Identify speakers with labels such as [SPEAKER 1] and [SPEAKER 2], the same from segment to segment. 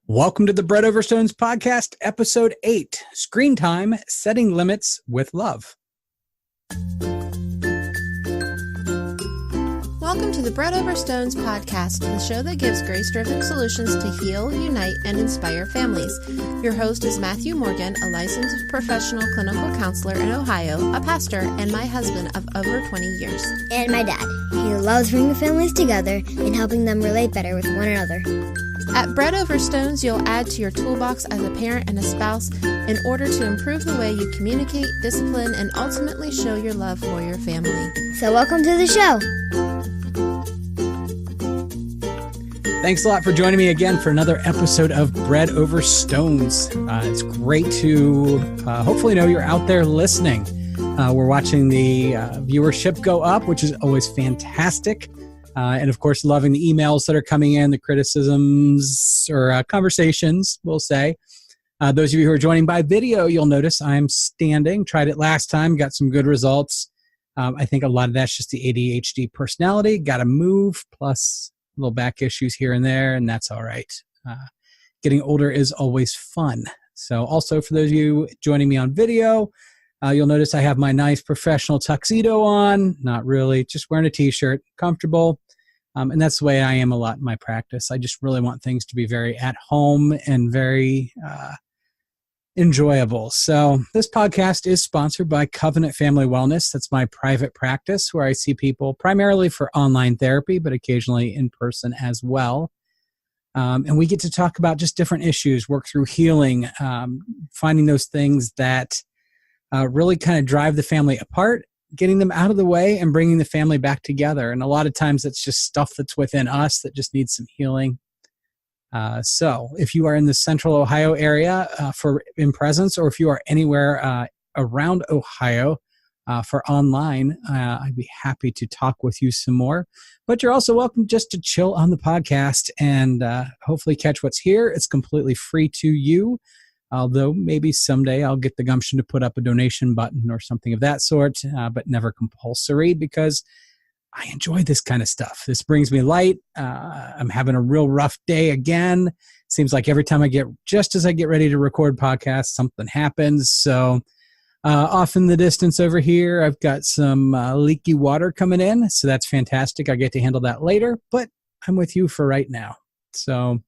[SPEAKER 1] Welcome to the Bread Over Stones podcast, episode 8, Screen Time, Setting Limits with Love.
[SPEAKER 2] Welcome to the Bread Over Stones podcast, the show that gives grace-driven solutions to heal, unite, and inspire families. Your host is Matthew Morgan, a licensed professional clinical counselor in Ohio, a pastor, and my husband of over 20 years.
[SPEAKER 3] And my dad. He loves bringing families together and helping them relate better with one another.
[SPEAKER 2] At Bread Over Stones, you'll add to your toolbox as a parent and a spouse in order to improve the way you communicate, discipline, and ultimately show your love for your family.
[SPEAKER 3] So welcome to the show.
[SPEAKER 1] Thanks a lot for joining me again for another episode of Bread Over Stones. It's great to hopefully know you're out there listening. We're watching the viewership go up, which is always fantastic. And of course, loving the emails that are coming in, the criticisms or conversations, we'll say. Those of you who are joining by video, you'll notice I'm standing. Tried it last time, got some good results. I think a lot of that's just the ADHD personality. Got to move, plus little back issues here and there, and that's all right. Getting older is always fun. So also for those of you joining me on video, you'll notice I have my nice professional tuxedo on. Not really, just wearing a t-shirt, comfortable. And that's the way I am a lot in my practice. I just really want things to be very at home and very enjoyable. So this podcast is sponsored by Covenant Family Wellness. That's my private practice where I see people primarily for online therapy, but occasionally in person as well. And we get to talk about just different issues, work through healing, finding those things that really kind of drive the family apart, getting them out of the way and bringing the family back together. And a lot of times it's just stuff that's within us that just needs some healing. So if you are in the central Ohio area in presence, or if you are anywhere around Ohio for online, I'd be happy to talk with you some more. But you're also welcome just to chill on the podcast and hopefully catch what's here. It's completely free to you. Although maybe someday I'll get the gumption to put up a donation button or something of that sort, but never compulsory because I enjoy this kind of stuff. This brings me light. I'm having a real rough day again. Seems like every time just as I get ready to record podcasts, something happens. So off in the distance over here, I've got some leaky water coming in. So that's fantastic. I get to handle that later, but I'm with you for right now. So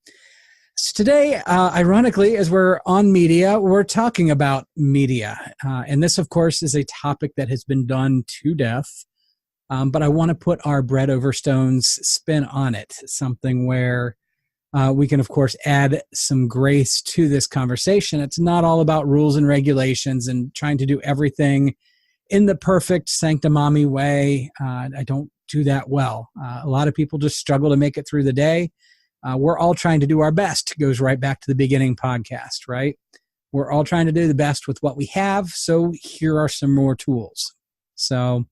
[SPEAKER 1] today, ironically, as we're on media, we're talking about media. And this, of course, is a topic that has been done to death. But I want to put our Bread Over Stones spin on it, something where we can, of course, add some grace to this conversation. It's not all about rules and regulations and trying to do everything in the perfect sanctimony way. I don't do that well. A lot of people just struggle to make it through the day. We're all trying to do our best. It goes right back to the beginning podcast, right? We're all trying to do the best with what we have. So here are some more tools. So,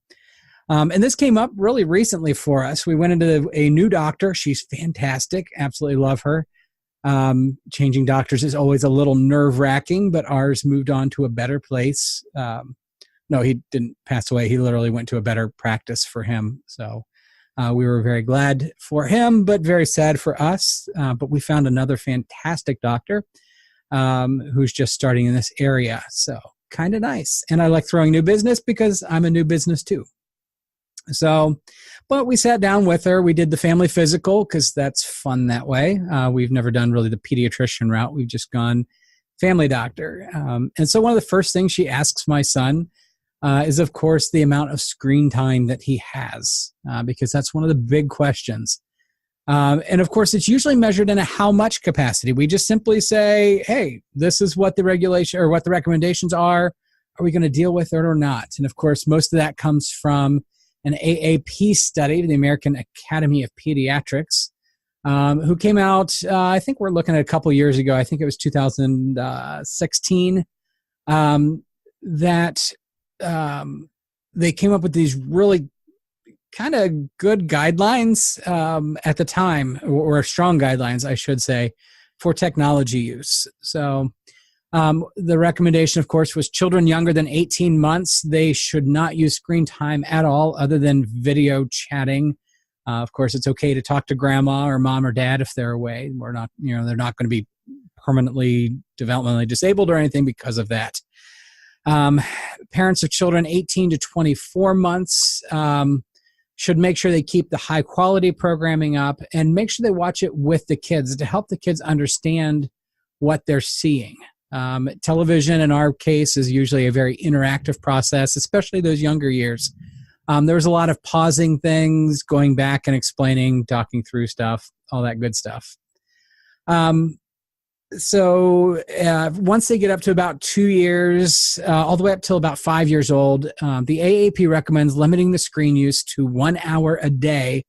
[SPEAKER 1] and this came up really recently for us. We went into a new doctor. She's fantastic. Absolutely love her. Changing doctors is always a little nerve-wracking, but ours moved on to a better place. No, he didn't pass away. He literally went to a better practice for him. So we were very glad for him, but very sad for us. But we found another fantastic doctor who's just starting in this area. So kind of nice. And I like throwing new business because I'm a new business too. So, but we sat down with her. We did the family physical because that's fun that way. We've never done really the pediatrician route. We've just gone family doctor. And so one of the first things she asks my son is, of course, the amount of screen time that he has, because that's one of the big questions. And of course, it's usually measured in a how much capacity. We just simply say, hey, this is what the regulation or what the recommendations are. Are we going to deal with it or not? And of course, most of that comes from an AAP study, the American Academy of Pediatrics, who came out, I think we're looking at a couple years ago. I think it was 2016, that they came up with these really kind of good guidelines at the time, or strong guidelines, I should say, for technology use. So the recommendation, of course, was children younger than 18 months. They should not use screen time at all other than video chatting. Of course, it's okay to talk to grandma or mom or dad if they're away. We're not, they're not going to be permanently developmentally disabled or anything because of that. Parents of children 18 to 24 months should make sure they keep the high quality programming up and make sure they watch it with the kids to help the kids understand what they're seeing. Television, in our case, is usually a very interactive process, especially those younger years. There was a lot of pausing things, going back and explaining, talking through stuff, all that good stuff. So once they get up to about 2 years, all the way up till about 5 years old, the AAP recommends limiting the screen use to 1 hour a day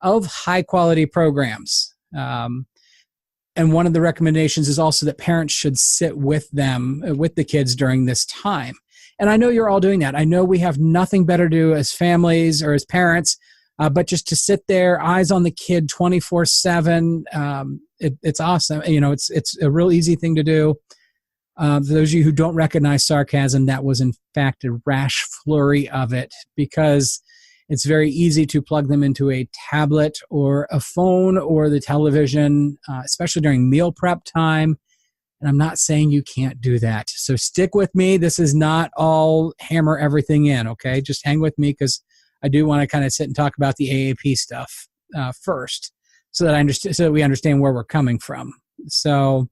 [SPEAKER 1] of high-quality programs. And one of the recommendations is also that parents should sit with them, with the kids during this time. And I know you're all doing that. I know we have nothing better to do as families or as parents, but just to sit there, eyes on the kid 24/7. It's awesome. You know, it's a real easy thing to do. For those of you who don't recognize sarcasm, that was in fact a rash flurry of it, because it's very easy to plug them into a tablet or a phone or the television, especially during meal prep time. And I'm not saying you can't do that. So stick with me. This is not all hammer everything in, okay? Just hang with me, because I do want to kind of sit and talk about the AAP stuff first, so that we understand where we're coming from. So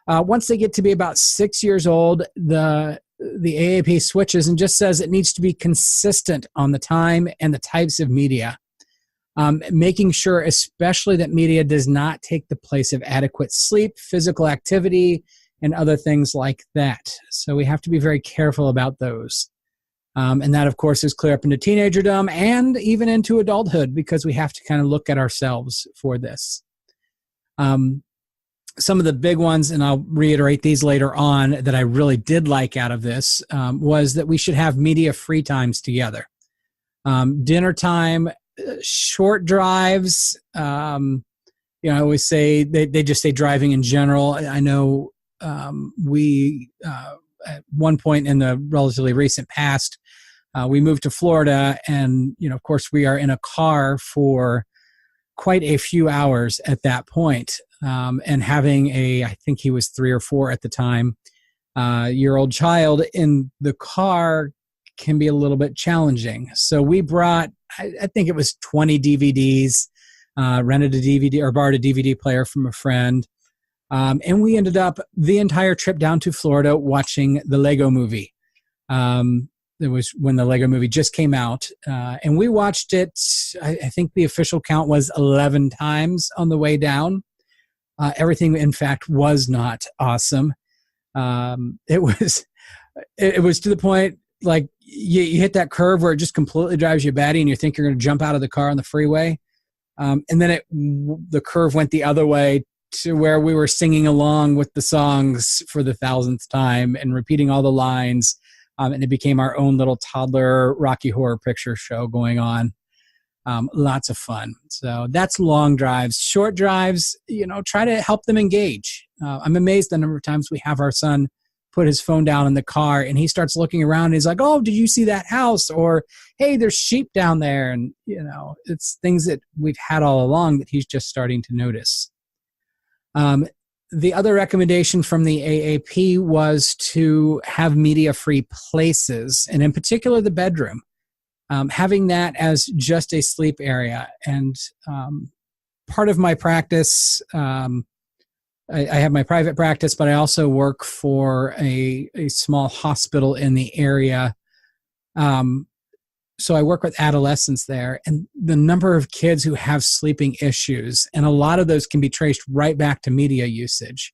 [SPEAKER 1] once they get to be about 6 years old, the AAP switches and just says it needs to be consistent on the time and the types of media, making sure especially that media does not take the place of adequate sleep, physical activity, and other things like that. So we have to be very careful about those. And that, of course, is clear up into teenagerdom and even into adulthood, because we have to kind of look at ourselves for this. Some of the big ones, and I'll reiterate these later on, that I really did like out of this was that we should have media-free times together. Dinner time, short drives. I always say they just say driving in general. I know we at one point in the relatively recent past, we moved to Florida, and of course we are in a car for quite a few hours at that point. And having I think he was 3 or 4 at the time, year-old child in the car can be a little bit challenging. So we brought, I think it was 20 DVDs, rented a DVD or borrowed a DVD player from a friend. And we ended up the entire trip down to Florida watching the Lego Movie. It was when the Lego Movie just came out. And we watched it, I think the official count was 11 times on the way down. Everything, in fact, was not awesome. It was to the point, like, you hit that curve where it just completely drives you batty and you think you're going to jump out of the car on the freeway. And then the curve went the other way to where we were singing along with the songs for the 1,000th time and repeating all the lines. And it became our own little toddler Rocky Horror Picture Show going on. Lots of fun. So that's long drives. Short drives, try to help them engage. I'm amazed the number of times we have our son put his phone down in the car and he starts looking around and he's like, oh, did you see that house? Or, hey, there's sheep down there. And, it's things that we've had all along that he's just starting to notice. The other recommendation from the AAP was to have media-free places, and in particular the bedroom. Having that as just a sleep area. And part of my practice, I have my private practice, but I also work for a small hospital in the area. So I work with adolescents there, and the number of kids who have sleeping issues, and a lot of those can be traced right back to media usage.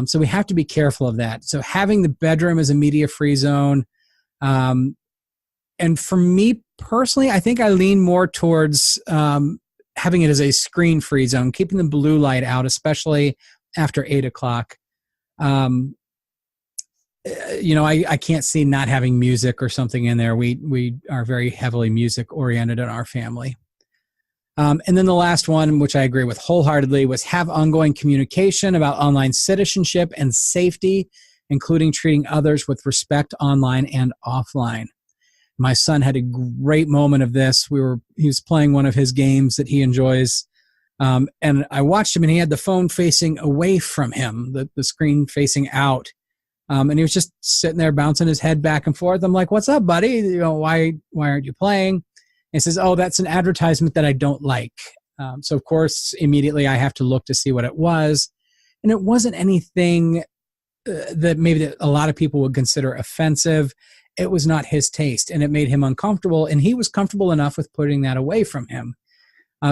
[SPEAKER 1] So we have to be careful of that. So having the bedroom as a media-free zone, and for me personally, I think I lean more towards having it as a screen-free zone, keeping the blue light out, especially after 8 o'clock. I can't see not having music or something in there. We are very heavily music-oriented in our family. And then the last one, which I agree with wholeheartedly, was have ongoing communication about online citizenship and safety, including treating others with respect online and offline. My son had a great moment of this. He was playing one of his games that he enjoys And I watched him, and he had the phone facing away from him, the screen facing out. And he was just sitting there bouncing his head back and forth. I'm like, "What's up, buddy? Why aren't you playing?" And he says, "Oh, that's an advertisement that I don't like." So of course, immediately I have to look to see what it was. And it wasn't anything that maybe that a lot of people would consider offensive. It was not his taste, and it made him uncomfortable. And he was comfortable enough with putting that away from him.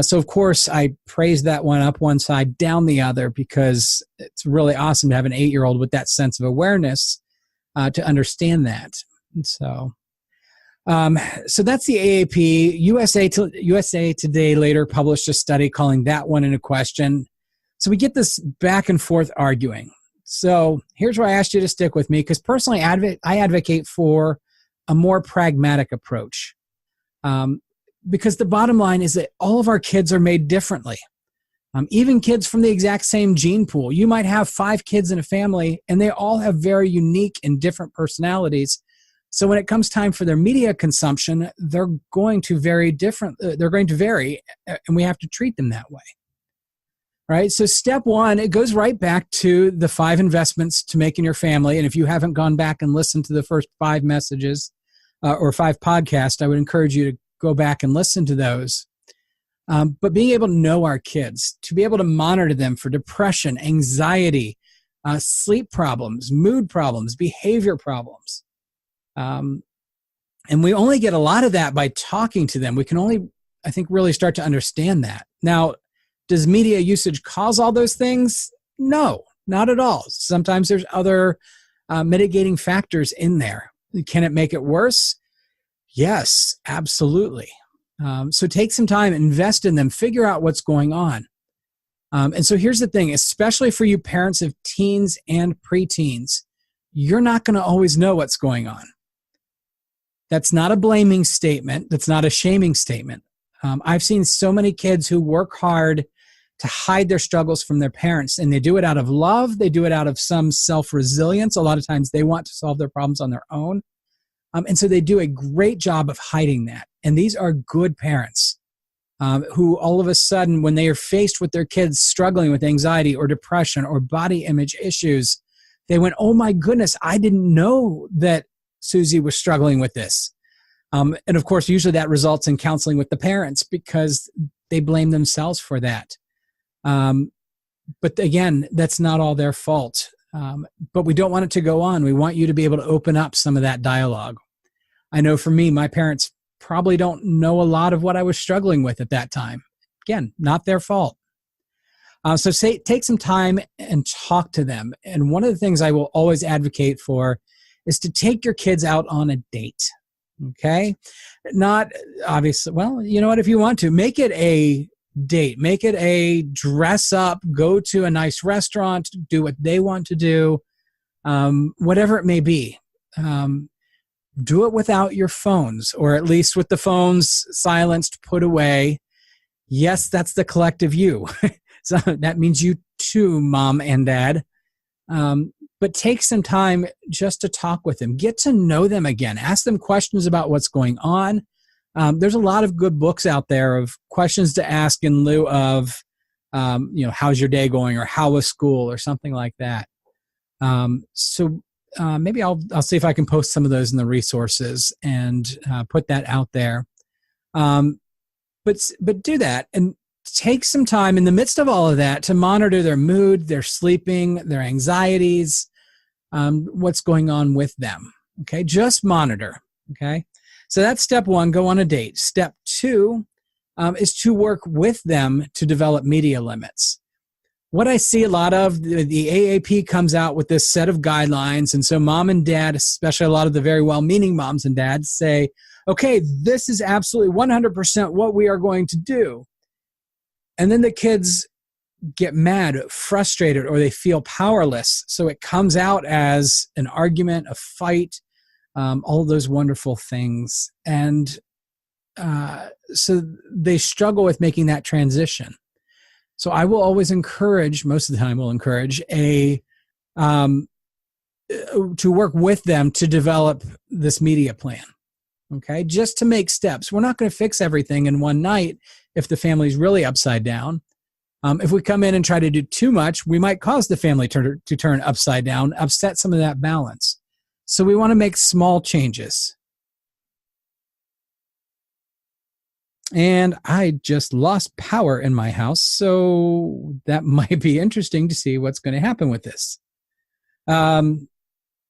[SPEAKER 1] So of course, I praised that one up one side, down the other, because it's really awesome to have an 8-year-old with that sense of awareness to understand that. And so that's the AAP. USA Today later published a study calling that one into question. So we get this back and forth arguing. So here's where I asked you to stick with me, because personally I advocate for a more pragmatic approach. Because the bottom line is that all of our kids are made differently. Even kids from the exact same gene pool. You might have 5 kids in a family, and they all have very unique and different personalities. So when it comes time for their media consumption, they're going to vary, and we have to treat them that way. Right? So step 1, it goes right back to the 5 investments to make in your family. And if you haven't gone back and listened to the first 5 messages or 5 podcasts, I would encourage you to go back and listen to those. But being able to know our kids, to be able to monitor them for depression, anxiety, sleep problems, mood problems, behavior problems. And we only get a lot of that by talking to them. We can only, I think, really start to understand that. Now, does media usage cause all those things? No, not at all. Sometimes there's other mitigating factors in there. Can it make it worse? Yes, absolutely. So take some time, invest in them, figure out what's going on. And so here's the thing, especially for you parents of teens and preteens, you're not going to always know what's going on. That's not a blaming statement. That's not a shaming statement. I've seen so many kids who work hard to hide their struggles from their parents, and they do it out of love. They do it out of some self-resilience. A lot of times they want to solve their problems on their own. And so they do a great job of hiding that. And these are good parents who all of a sudden, when they are faced with their kids struggling with anxiety or depression or body image issues, they went, "Oh my goodness, I didn't know that Susie was struggling with this." And of course, usually that results in counseling with the parents because they blame themselves for that. But again, that's not all their fault. But we don't want it to go on. We want you to be able to open up some of that dialogue. I know for me, my parents probably don't know a lot of what I was struggling with at that time. Again, not their fault. So take some time and talk to them. And one of the things I will always advocate for is to take your kids out on a date. Okay? Not obviously, well, you know what, if you want to, make it a date. Make it a dress up, go to a nice restaurant, do what they want to do, whatever it may be. Do it without your phones, or at least with the phones silenced, put away. Yes, that's the collective you. So that means you too, mom and dad. But take some time just to talk with them. Get to know them again. Ask them questions about what's going on. There's a lot of good books out there of questions to ask in lieu of, how's your day going, or how was school, or something like that. So maybe I'll see if I can post some of those in the resources and put that out there. But do that and take some time in the midst of all of that to monitor their mood, their sleeping, their anxieties, what's going on with them. Okay, just monitor. Okay. So that's step 1, go on a date. Step 2 is to work with them to develop media limits. What I see a lot of, the AAP comes out with this set of guidelines, and so mom and dad, especially a lot of the very well-meaning moms and dads, say, okay, this is absolutely 100% what we are going to do. And then the kids get mad, frustrated, or they feel powerless. So it comes out as an argument, a fight, all of those wonderful things. And so they struggle with making that transition. So I will always encourage, most of the time will encourage, to work with them to develop this media plan. Okay, just to make steps. We're not going to fix everything in one night if the family's really upside down. If we come in and try to do too much, we might cause the family to turn upside down, upset some of that balance. So we want to make small changes. And I just lost power in my house, so that might be interesting to see what's going to happen with this.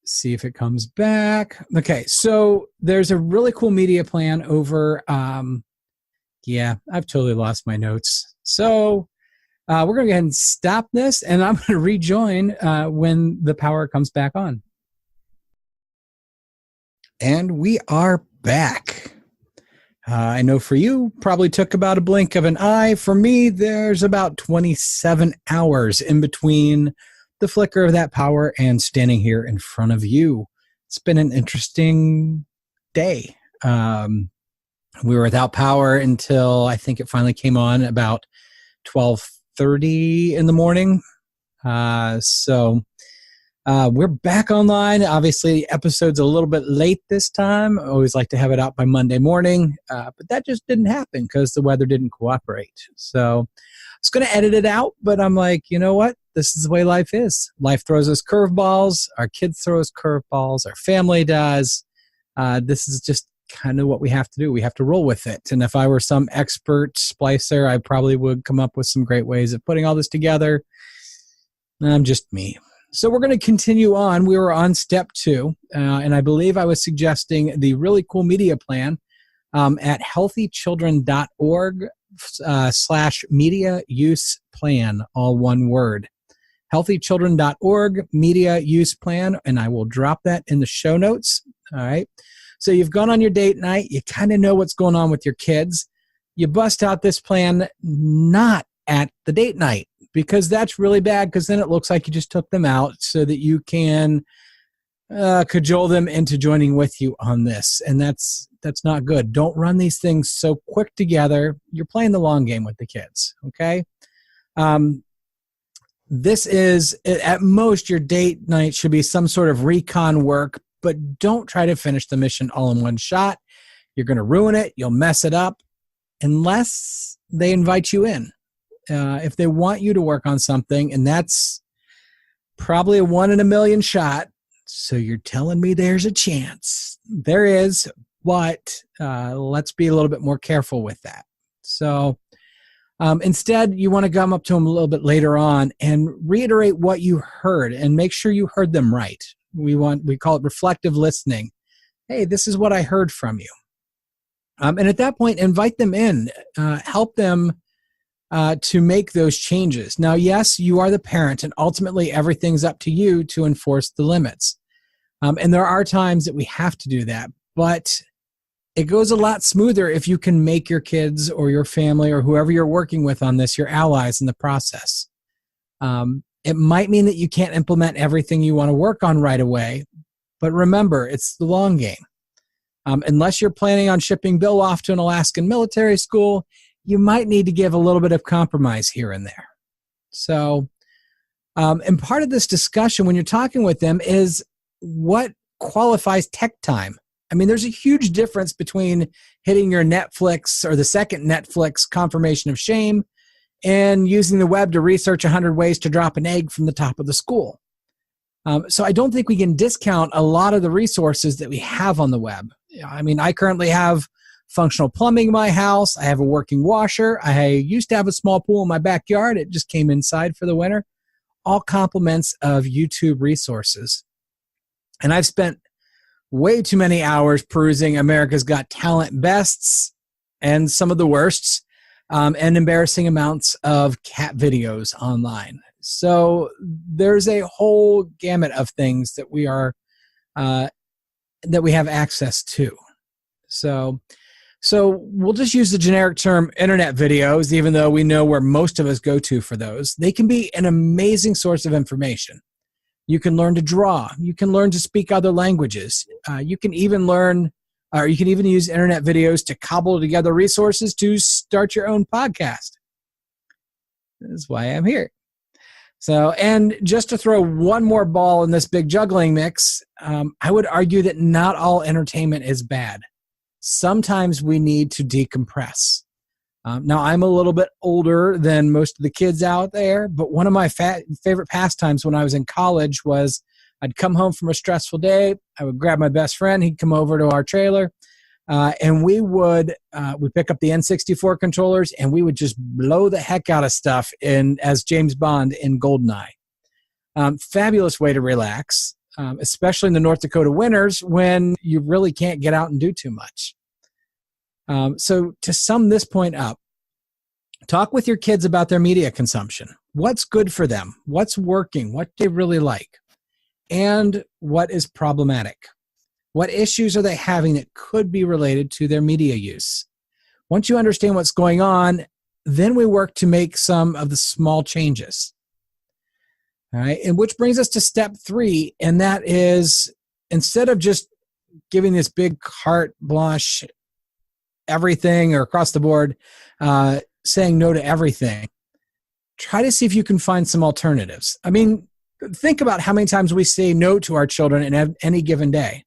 [SPEAKER 1] See if it comes back. Okay, so there's a really cool media plan over. Yeah, I've totally lost my notes. So we're going to go ahead and stop this, and I'm going to rejoin when the power comes back on. And we are back. I know for you, probably took about a blink of an eye. For me, there's about 27 hours in between the flicker of that power and standing here in front of you. It's been an interesting day. We were without power until I think it finally came on about 12:30 in the morning. So we're back online. Obviously, episode's a little bit late this time. I always like to have it out by Monday morning, but that just didn't happen because the weather didn't cooperate. So I was going to edit it out, but I'm like, you know what? This is the way life is. Life throws us curveballs. Our kids throw us curveballs. Our family does. This is just kind of what we have to do. We have to roll with it. And if I were some expert splicer, I probably would come up with some great ways of putting all this together. I'm just me. So we're going to continue on. We were on step 2, and I believe I was suggesting the really cool media plan at healthychildren.org /media use plan, all one word. healthychildren.org media use plan, and I will drop that in the show notes. All right. So you've gone on your date night. You kind of know what's going on with your kids. You bust out this plan not at the date night, because that's really bad, because then it looks like you just took them out so that you can cajole them into joining with you on this. And that's not good. Don't run these things so quick together. You're playing the long game with the kids, okay? This is, at most, your date night should be some sort of recon work, but don't try to finish the mission all in one shot. You're going to ruin it. You'll mess it up unless they invite you in. If they want you to work on something, and that's probably a 1 in a million shot, so you're telling me there's a chance. There is, but let's be a little bit more careful with that. So instead, you want to come up to them a little bit later on and reiterate what you heard and make sure you heard them right. We call it reflective listening. Hey, this is what I heard from you. And at that point, invite them in, help them to make those changes. Now, yes, you are the parent, and ultimately everything's up to you to enforce the limits. And there are times that we have to do that, but it goes a lot smoother if you can make your kids or your family or whoever you're working with on this your allies in the process. It might mean that you can't implement everything you want to work on right away, but remember, it's the long game. Unless you're planning on shipping Bill off to an Alaskan military school, you might need to give a little bit of compromise here and there. So, and part of this discussion when you're talking with them is what qualifies tech time. I mean, there's a huge difference between hitting your Netflix or the second Netflix confirmation of shame and using the web to research 100 ways to drop an egg from the top of the school. So I don't think we can discount a lot of the resources that we have on the web. I mean, I currently have functional plumbing in my house. I have a working washer. I used to have a small pool in my backyard. It just came inside for the winter. All compliments of YouTube resources. And I've spent way too many hours perusing America's Got Talent bests and some of the worsts, and embarrassing amounts of cat videos online. So there's a whole gamut of things that we are that we have access to. So we'll just use the generic term internet videos, even though we know where most of us go to for those. They can be an amazing source of information. You can learn to draw. You can learn to speak other languages. You can even learn, or you can even use internet videos to cobble together resources to start your own podcast. That's why I'm here. So, and just to throw one more ball in this big juggling mix, I would argue that not all entertainment is bad. Sometimes we need to decompress. Now, I'm a little bit older than most of the kids out there, but one of my favorite pastimes when I was in college was I'd come home from a stressful day. I would grab my best friend. He'd come over to our trailer, and we'd pick up the N64 controllers, and we would just blow the heck out of stuff as James Bond in GoldenEye. Fabulous way to relax, especially in the North Dakota winters when you really can't get out and do too much. So to sum this point up, talk with your kids about their media consumption. What's good for them? What's working? What they really like? And what is problematic? What issues are they having that could be related to their media use? Once you understand what's going on, then we work to make some of the small changes. All right, and which brings us to step 3, and that is, instead of just giving this big carte blanche everything or across the board, saying no to everything, try to see if you can find some alternatives. I mean, think about how many times we say no to our children in any given day.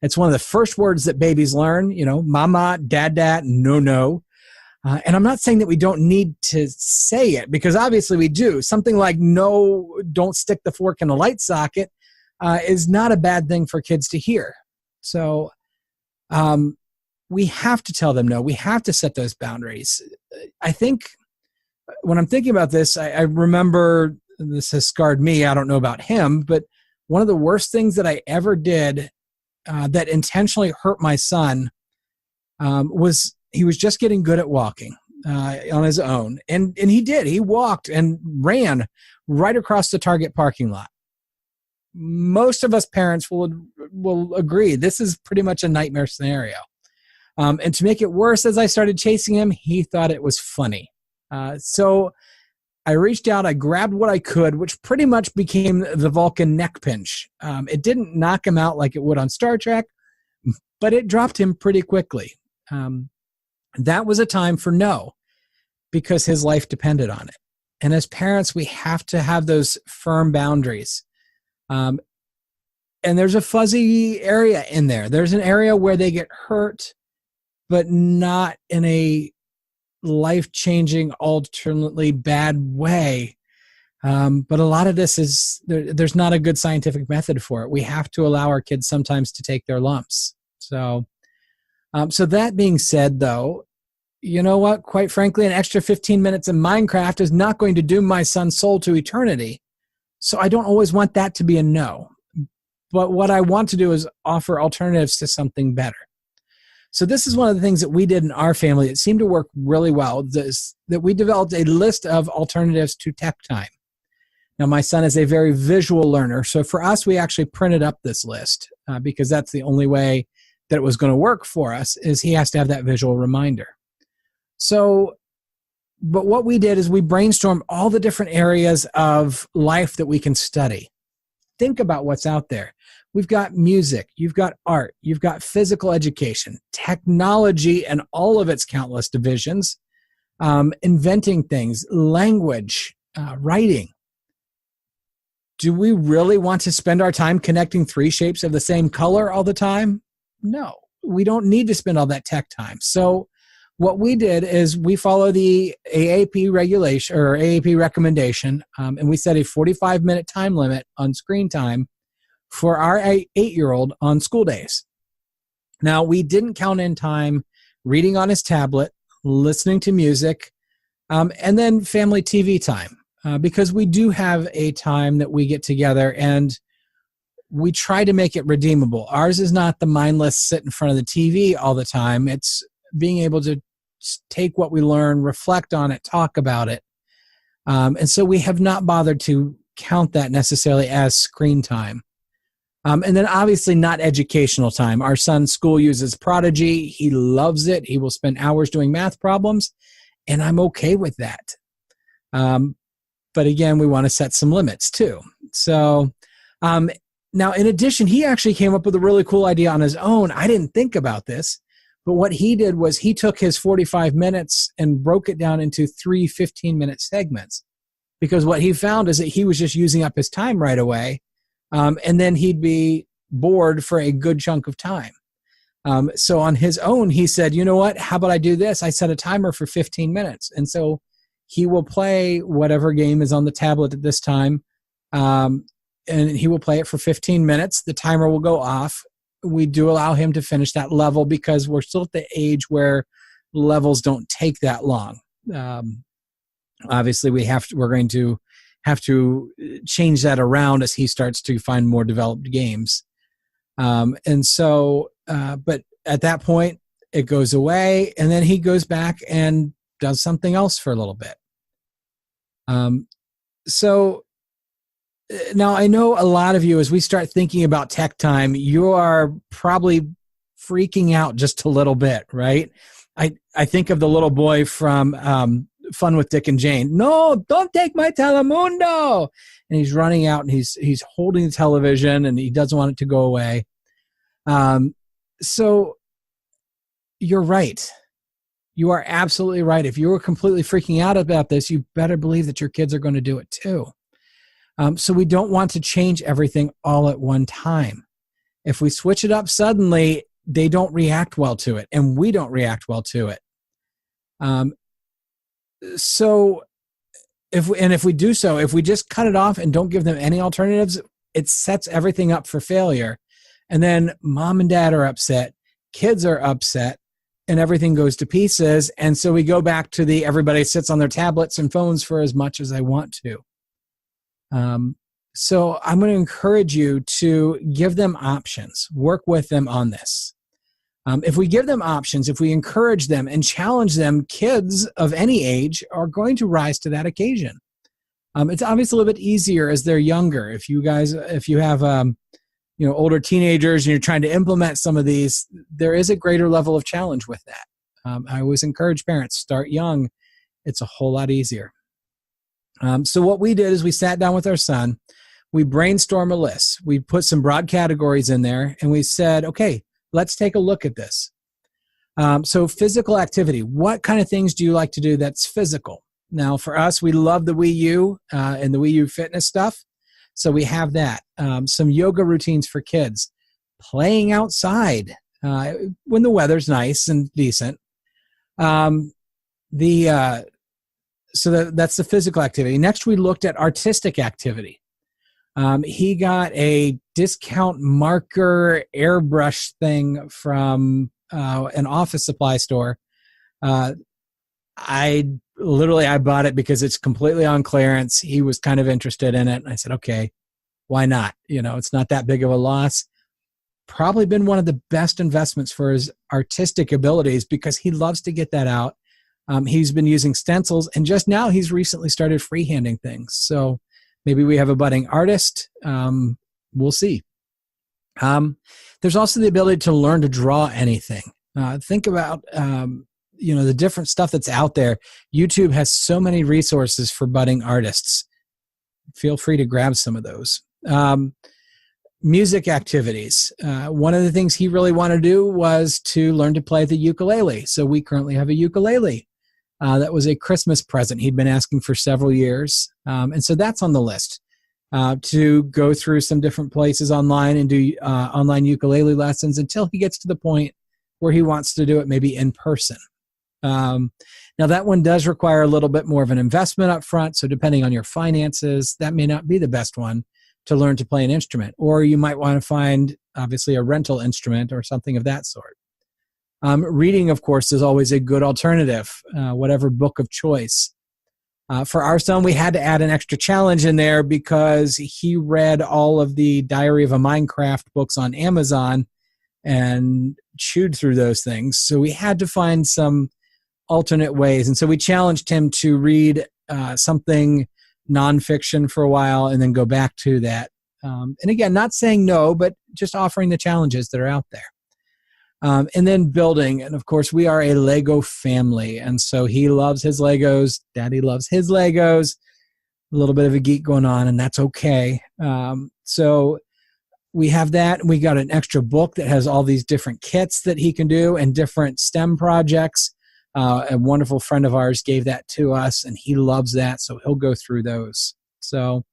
[SPEAKER 1] It's one of the first words that babies learn, mama, dad, no. And I'm not saying that we don't need to say it, because obviously we do. Something like no, don't stick the fork in a light socket is not a bad thing for kids to hear. So we have to tell them no. We have to set those boundaries. I think when I'm thinking about this, I remember, this has scarred me, I don't know about him, but one of the worst things that I ever did that intentionally hurt my son was he was just getting good at walking on his own. And he did. He walked and ran right across the Target parking lot. Most of us parents will agree this is pretty much a nightmare scenario. And to make it worse, as I started chasing him, he thought it was funny. So I reached out, I grabbed what I could, which pretty much became the Vulcan neck pinch. It didn't knock him out like it would on Star Trek, but it dropped him pretty quickly. That was a time for no, because his life depended on it. And as parents, we have to have those firm boundaries. And there's a fuzzy area in there. There's an area where they get hurt, but not in a life-changing, alternately bad way. But a lot of this is, there's not a good scientific method for it. We have to allow our kids sometimes to take their lumps. So that being said, though, you know what? Quite frankly, an extra 15 minutes in Minecraft is not going to doom my son's soul to eternity. So I don't always want that to be a no. But what I want to do is offer alternatives to something better. So this is one of the things that we did in our family. It seemed to work really well, that we developed a list of alternatives to tech time. Now, my son is a very visual learner. So for us, we actually printed up this list because that's the only way that it was going to work for us, is he has to have that visual reminder. So, but what we did is we brainstormed all the different areas of life that we can study. Think about what's out there. We've got music, you've got art, you've got physical education, technology and all of its countless divisions, inventing things, language, writing. Do we really want to spend our time connecting 3 shapes of the same color all the time? No, we don't need to spend all that tech time. So what we did is we follow the AAP regulation or AAP recommendation, and we set a 45-minute time limit on screen time for our 8-year-old on school days. Now, we didn't count in time reading on his tablet, listening to music, and then family TV time, because we do have a time that we get together and we try to make it redeemable. Ours is not the mindless sit in front of the TV all the time. It's being able to take what we learn, reflect on it, talk about it. And so we have not bothered to count that necessarily as screen time. And then obviously not educational time. Our son's school uses Prodigy. He loves it. He will spend hours doing math problems, and I'm okay with that. But again, we want to set some limits too. So now, in addition, he actually came up with a really cool idea on his own. I didn't think about this, but what he did was he took his 45 minutes and broke it down into 3 15-minute segments, because what he found is that he was just using up his time right away. And then he'd be bored for a good chunk of time. So on his own, he said, you know what, how about I do this? I set a timer for 15 minutes. And so he will play whatever game is on the tablet at this time. And he will play it for 15 minutes. The timer will go off. We do allow him to finish that level because we're still at the age where levels don't take that long. Obviously, we're going to have to change that around as he starts to find more developed games. And so, but at that point, it goes away, and then he goes back and does something else for a little bit. So now I know a lot of you, as we start thinking about tech time, you are probably freaking out just a little bit, right? I think of the little boy from Fun with Dick and Jane. No, don't take my Telemundo. And he's running out and he's holding the television and he doesn't want it to go away. So you're right. You are absolutely right. If you were completely freaking out about this, you better believe that your kids are going to do it too. So we don't want to change everything all at one time. If we switch it up suddenly, they don't react well to it, and we don't react well to it. So if we do so, if we just cut it off and don't give them any alternatives, it sets everything up for failure. And then mom and dad are upset, kids are upset, and everything goes to pieces. And so we go back to everybody sits on their tablets and phones for as much as they want to. So I'm going to encourage you to give them options, work with them on this. If we give them options, if we encourage them and challenge them, kids of any age are going to rise to that occasion. It's obviously a little bit easier as they're younger. If you have older teenagers and you're trying to implement some of these, there is a greater level of challenge with that. I always encourage parents, start young. It's a whole lot easier. So what we did is we sat down with our son. We brainstormed a list. We put some broad categories in there, and we said, okay, let's take a look at this. So physical activity. What kind of things do you like to do that's physical? Now, for us, we love the Wii U and the Wii U fitness stuff. So we have that. Some yoga routines for kids. Playing outside when the weather's nice and decent. So that's the physical activity. Next, we looked at artistic activity. He got a discount marker airbrush thing from an office supply store. I bought it because it's completely on clearance. He was kind of interested in it. And I said, okay, why not? It's not that big of a loss. Probably been one of the best investments for his artistic abilities because he loves to get that out. He's been using stencils, and just now he's recently started freehanding things. So maybe we have a budding artist. We'll see. There's also the ability to learn to draw anything. Think about the different stuff that's out there. YouTube has so many resources for budding artists. Feel free to grab some of those. Music activities. One of the things he really wanted to do was to learn to play the ukulele. So we currently have a ukulele. That was a Christmas present he'd been asking for several years. And so that's on the list, to go through some different places online and do online ukulele lessons until he gets to the point where he wants to do it maybe in person. Now, that one does require a little bit more of an investment up front. So depending on your finances, that may not be the best one to learn to play an instrument. Or you might want to find, obviously, a rental instrument or something of that sort. Reading, of course, is always a good alternative, whatever book of choice. For our son, we had to add an extra challenge in there because he read all of the Diary of a Minecraft books on Amazon and chewed through those things. So we had to find some alternate ways. And so we challenged him to read something nonfiction for a while and then go back to that. And again, not saying no, but just offering the challenges that are out there. And then building. And of course, we are a Lego family. And so he loves his Legos. Daddy loves his Legos. A little bit of a geek going on, and that's okay. So we have that. We got an extra book that has all these different kits that he can do and different STEM projects. A wonderful friend of ours gave that to us, and he loves that. So he'll go through those. So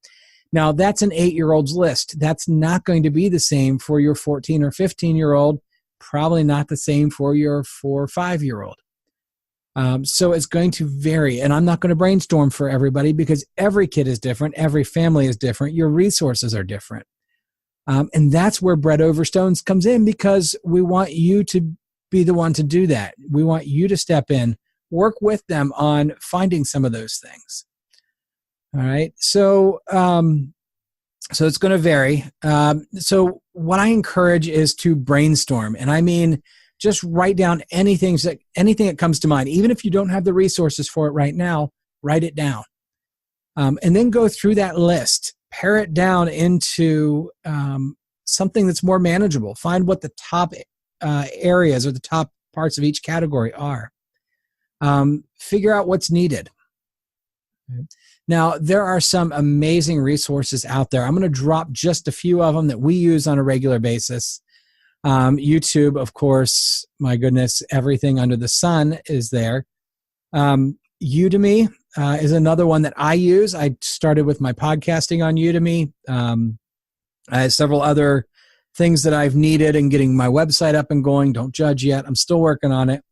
[SPEAKER 1] now that's an 8-year-old's list. That's not going to be the same for your 14 or 15-year-old. probably not the same for your 4 or 5-year-old. So it's going to vary, and I'm not going to brainstorm for everybody because every kid is different. Every family is different. Your resources are different. And that's where Bread Over Stones comes in, because we want you to be the one to do that. We want you to step in, work with them on finding some of those things. All right. So it's going to vary. So what I encourage is to brainstorm, and I mean, just write down anything that comes to mind. Even if you don't have the resources for it right now, write it down. And then go through that list, pare it down into something that's more manageable. Find what the top areas or the top parts of each category are. Figure out what's needed. Now, there are some amazing resources out there. I'm going to drop just a few of them that we use on a regular basis. YouTube, of course, my goodness, everything under the sun is there. Udemy is another one that I use. I started with my podcasting on Udemy. I have several other things that I've needed in getting my website up and going. Don't judge yet. I'm still working on it.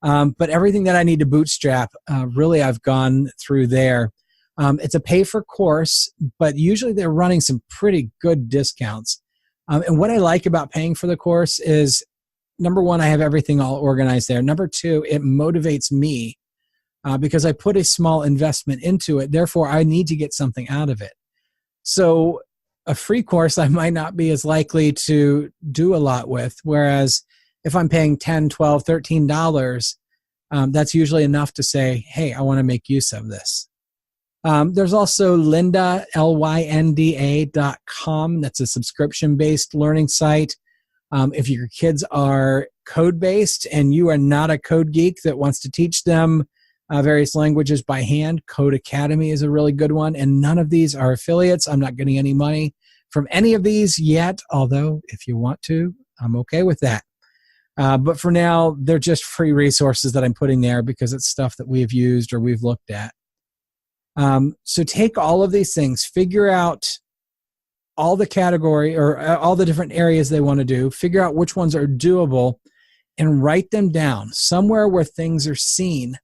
[SPEAKER 1] But everything that I need to bootstrap, really I've gone through there. It's a pay-for-course, but usually they're running some pretty good discounts. And what I like about paying for the course is, number one, I have everything all organized there. Number two, it motivates me because I put a small investment into it. Therefore, I need to get something out of it. So a free course, I might not be as likely to do a lot with. Whereas if I'm paying $10, $12, $13, that's usually enough to say, hey, I want to make use of this. There's also Lynda, LYNDA.com. That's a subscription-based learning site. If your kids are code-based and you are not a code geek that wants to teach them various languages by hand, Code Academy is a really good one. And none of these are affiliates. I'm not getting any money from any of these yet, although if you want to, I'm okay with that. But for now, they're just free resources that I'm putting there because it's stuff that we've used or we've looked at. So take all of these things, figure out all the category or all the different areas they want to do, figure out which ones are doable, and write them down somewhere where things are seen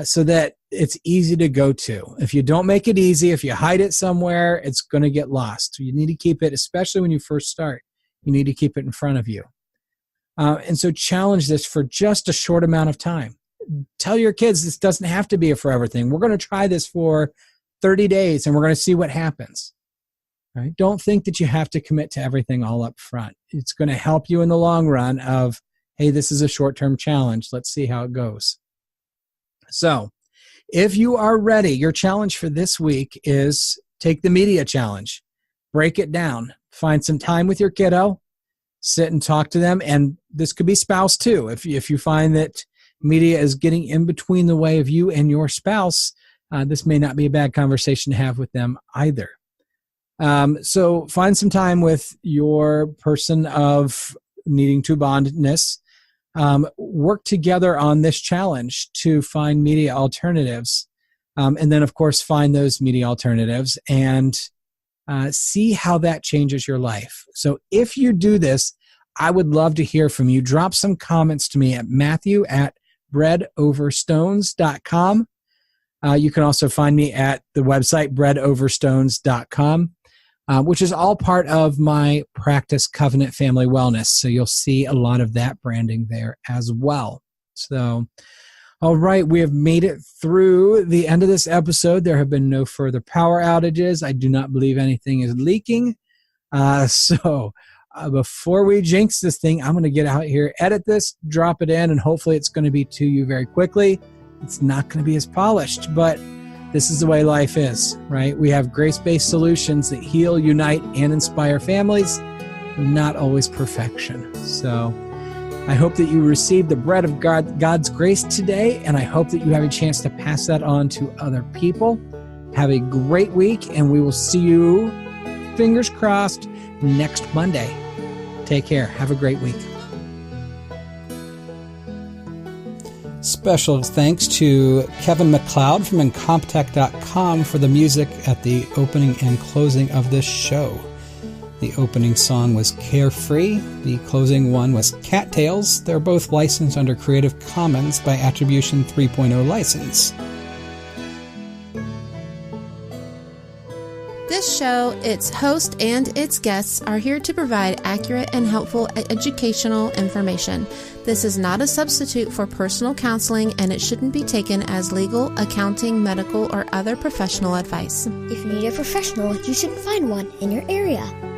[SPEAKER 1] so that it's easy to go to. If you don't make it easy, if you hide it somewhere, it's going to get lost. You need to keep it, especially when you first start, you need to keep it in front of you. And so challenge this for just a short amount of time. Tell your kids this doesn't have to be a forever thing. We're going to try this for 30 days and we're going to see what happens. Right? Don't think that you have to commit to everything all up front. It's going to help you in the long run of, hey, this is a short-term challenge. Let's see how it goes. So if you are ready, your challenge for this week is take the media challenge. Break it down. Find some time with your kiddo. Sit and talk to them. And this could be spouse too. If you find that media is getting in between the way of you and your spouse, this may not be a bad conversation to have with them either. So find some time with your person of needing to bondness. Work together on this challenge to find media alternatives. And then, of course, find those media alternatives and see how that changes your life. So if you do this, I would love to hear from you. Drop some comments to me at Matthew@breadoverstones.com. You can also find me at the website breadoverstones.com, which is all part of my practice Covenant Family Wellness. So you'll see a lot of that branding there as well. So, all right, we have made it through the end of this episode. There have been no further power outages. I do not believe anything is leaking. Before we jinx this thing, I'm going to get out here, edit this, drop it in, and hopefully it's going to be to you very quickly. It's not going to be as polished, but this is the way life is, right? We have grace-based solutions that heal, unite, and inspire families, not always perfection. So I hope that you received the bread of God's grace today, and I hope that you have a chance to pass that on to other people. Have a great week, and we will see you, fingers crossed, next Monday. Take care. Have a great week. Special thanks to Kevin MacLeod from Incompetech.com for the music at the opening and closing of this show. The opening song was Carefree. The closing one was Cattails. They're both licensed under Creative Commons by Attribution 3.0 license.
[SPEAKER 2] This show, its host, and its guests are here to provide accurate and helpful educational information. This is not a substitute for personal counseling, and it shouldn't be taken as legal, accounting, medical, or other professional advice.
[SPEAKER 3] If you need a professional, you should find one in your area.